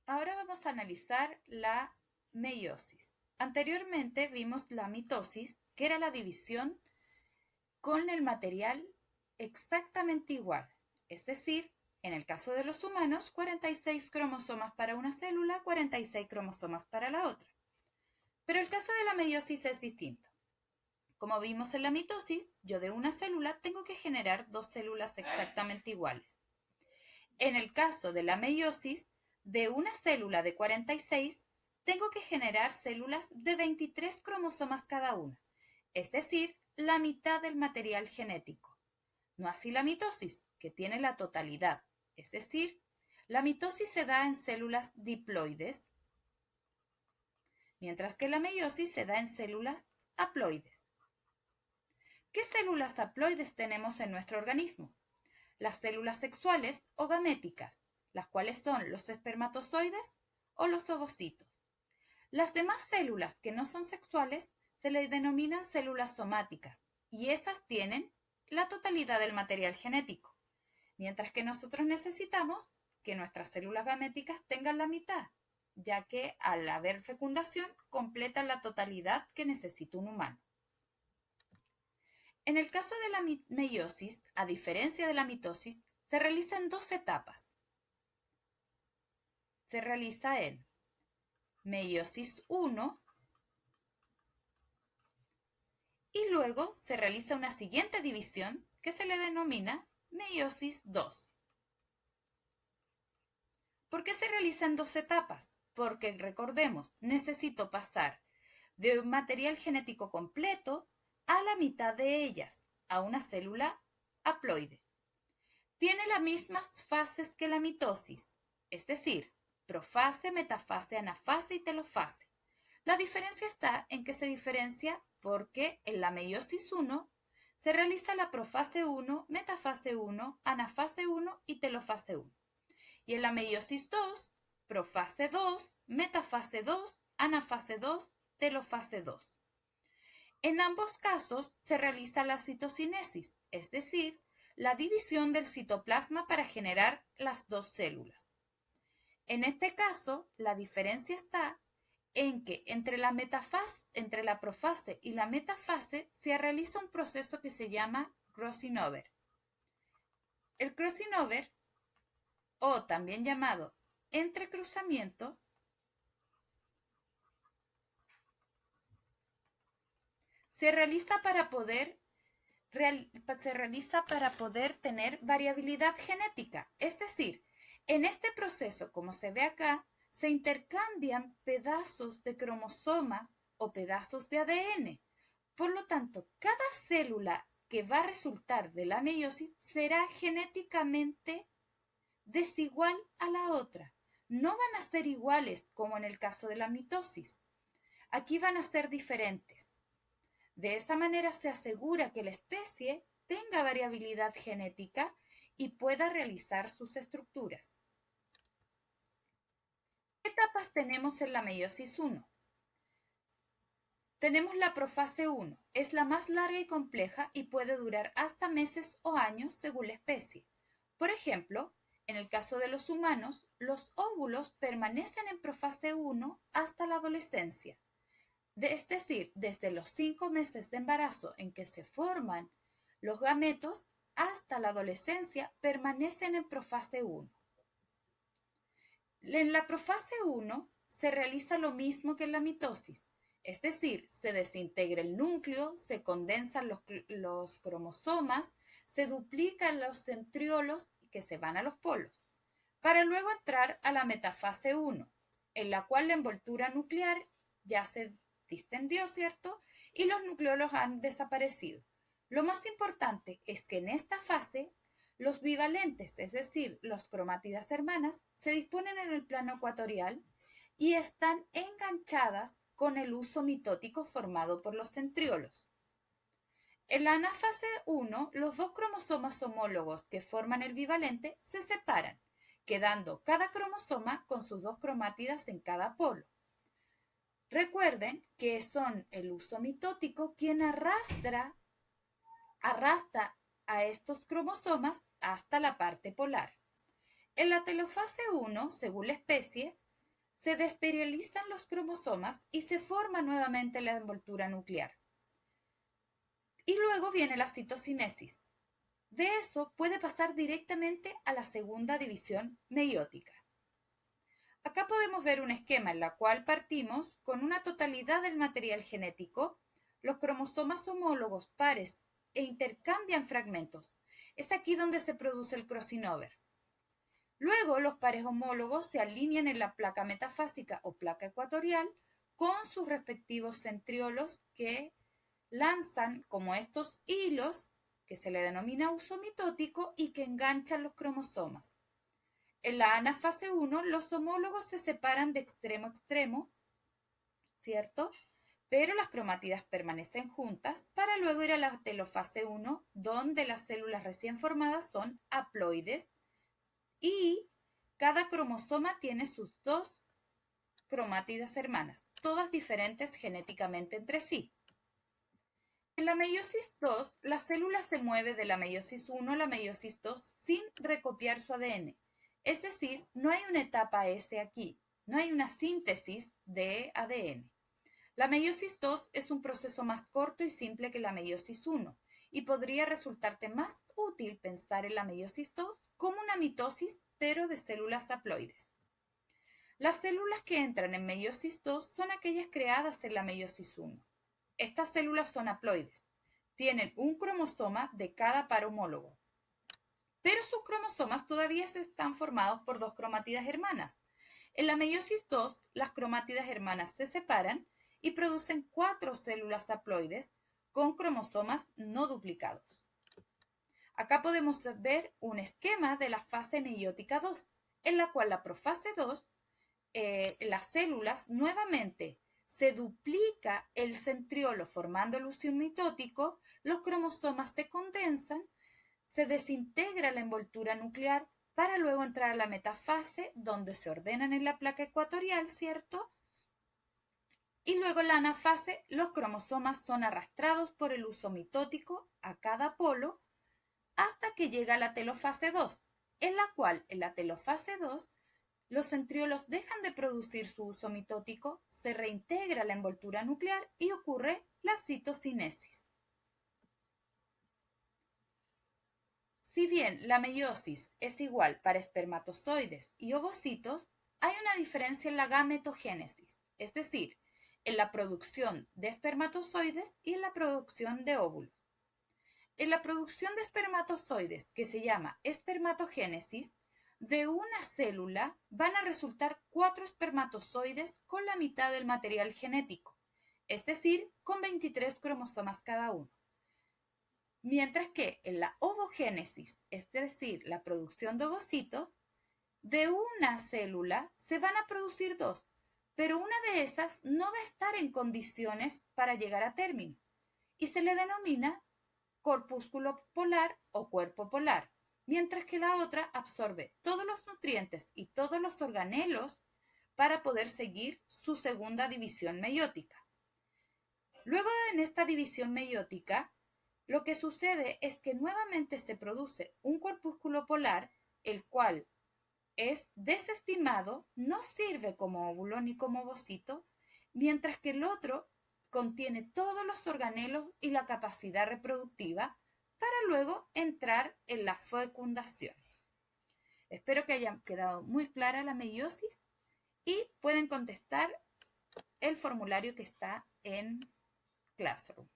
Ahora vamos a analizar la meiosis. Anteriormente vimos la mitosis, que era la división con el material exactamente igual, es decir, en el caso de los humanos, 46 cromosomas para una célula, 46 cromosomas para la otra. Pero el caso de la meiosis es distinto. Como vimos en la mitosis, yo de una célula tengo que generar dos células exactamente iguales. En el caso de la meiosis, de una célula de 46, tengo que generar células de 23 cromosomas cada una, es decir, la mitad del material genético. No así la mitosis, que tiene la totalidad, es decir, la mitosis se da en células diploides, mientras que la meiosis se da en células haploides. ¿Qué células haploides tenemos en nuestro organismo? Las células sexuales o gaméticas, las cuales son los espermatozoides o los ovocitos. Las demás células que no son sexuales se les denominan células somáticas y esas tienen la totalidad del material genético, mientras que nosotros necesitamos que nuestras células gaméticas tengan la mitad, ya que al haber fecundación completan la totalidad que necesita un humano. En el caso de la meiosis, a diferencia de la mitosis, se realiza en dos etapas. Se realiza en meiosis 1 y luego se realiza una siguiente división que se le denomina meiosis 2. ¿Por qué se realiza en dos etapas? Porque recordemos, necesito pasar de un material genético completo a la mitad de ellas, a una célula haploide. Tiene las mismas fases que la mitosis, es decir, profase, metafase, anafase y telofase. La diferencia está en que se diferencia porque en la meiosis 1 se realiza la profase 1, metafase 1, anafase 1 y telofase 1. Y en la meiosis 2, profase 2, metafase 2, anafase 2, telofase 2. En ambos casos se realiza la citocinesis, es decir, la división del citoplasma para generar las dos células. En este caso, la diferencia está en que entre la profase y la metafase se realiza un proceso que se llama crossing over. El crossing over, o también llamado entrecruzamiento, se realiza para poder tener variabilidad genética. Es decir, en este proceso, como se ve acá, se intercambian pedazos de cromosomas o pedazos de ADN. Por lo tanto, cada célula que va a resultar de la meiosis será genéticamente desigual a la otra. No van a ser iguales como en el caso de la mitosis. Aquí van a ser diferentes. De esa manera se asegura que la especie tenga variabilidad genética y pueda realizar sus estructuras. ¿Qué etapas tenemos en la meiosis 1? Tenemos la profase 1, es la más larga y compleja y puede durar hasta meses o años según la especie. Por ejemplo, en el caso de los humanos, los óvulos permanecen en profase 1 hasta la adolescencia. Es decir, desde los 5 meses de embarazo en que se forman los gametos hasta la adolescencia permanecen en profase 1. En la profase 1 se realiza lo mismo que en la mitosis, es decir, se desintegra el núcleo, se condensan los cromosomas, se duplican los centriolos que se van a los polos, para luego entrar a la metafase 1, en la cual la envoltura nuclear ya se distendió, ¿cierto? Y los nucleolos han desaparecido. Lo más importante es que en esta fase los bivalentes, es decir, los cromátidas hermanas, se disponen en el plano ecuatorial y están enganchadas con el huso mitótico formado por los centriolos. En la anafase 1, los dos cromosomas homólogos que forman el bivalente se separan, quedando cada cromosoma con sus dos cromátidas en cada polo. Recuerden que son el huso mitótico quien arrastra a estos cromosomas hasta la parte polar. En la telofase 1, según la especie, se desperiolizan los cromosomas y se forma nuevamente la envoltura nuclear. Y luego viene la citocinesis. De eso puede pasar directamente a la segunda división meiótica. Acá podemos ver un esquema en el cual partimos con una totalidad del material genético, los cromosomas homólogos pares e intercambian fragmentos. Es aquí donde se produce el crossing over. Luego los pares homólogos se alinean en la placa metafásica o placa ecuatorial con sus respectivos centriolos que lanzan como estos hilos que se le denomina uso mitótico y que enganchan los cromosomas. En la anafase 1 los homólogos se separan de extremo a extremo, ¿cierto? Pero las cromátidas permanecen juntas para luego ir a la telofase 1, donde las células recién formadas son haploides y cada cromosoma tiene sus dos cromátidas hermanas, todas diferentes genéticamente entre sí. En la meiosis 2, la célula se mueve de la meiosis 1 a la meiosis 2 sin recopiar su ADN. Es decir, no hay una etapa S aquí, no hay una síntesis de ADN. La meiosis 2 es un proceso más corto y simple que la meiosis 1 y podría resultarte más útil pensar en la meiosis 2 como una mitosis pero de células haploides. Las células que entran en meiosis 2 son aquellas creadas en la meiosis 1. Estas células son haploides, tienen un cromosoma de cada par homólogo, pero sus cromosomas todavía están formados por dos cromátidas hermanas. En la meiosis 2, las cromátidas hermanas se separan y producen 4 células haploides con cromosomas no duplicados. Acá podemos ver un esquema de la fase meiótica 2, en la cual la profase 2, las células nuevamente se duplica el centriolo formando el uso mitótico, los cromosomas se condensan, se desintegra la envoltura nuclear para luego entrar a la metafase donde se ordenan en la placa ecuatorial, ¿cierto? Y luego en la anafase los cromosomas son arrastrados por el uso mitótico a cada polo hasta que llega a la telofase 2, en la cual en la telofase 2 los centriolos dejan de producir su uso mitótico, se reintegra la envoltura nuclear y ocurre la citocinesis. Si bien la meiosis es igual para espermatozoides y ovocitos, hay una diferencia en la gametogénesis, es decir, en la producción de espermatozoides y en la producción de óvulos. En la producción de espermatozoides, que se llama espermatogénesis, de una célula van a resultar 4 espermatozoides con la mitad del material genético, es decir, con 23 cromosomas cada uno. Mientras que en la ovogénesis, es decir, la producción de ovocitos, de una célula se van a producir 2, pero una de esas no va a estar en condiciones para llegar a término y se le denomina corpúsculo polar o cuerpo polar, mientras que la otra absorbe todos los nutrientes y todos los organelos para poder seguir su segunda división meiótica. Luego en esta división meiótica, lo que sucede es que nuevamente se produce un corpúsculo polar, el cual es desestimado, no sirve como óvulo ni como ovocito, mientras que el otro contiene todos los organelos y la capacidad reproductiva para luego entrar en la fecundación. Espero que haya quedado muy clara la meiosis y pueden contestar el formulario que está en Classroom.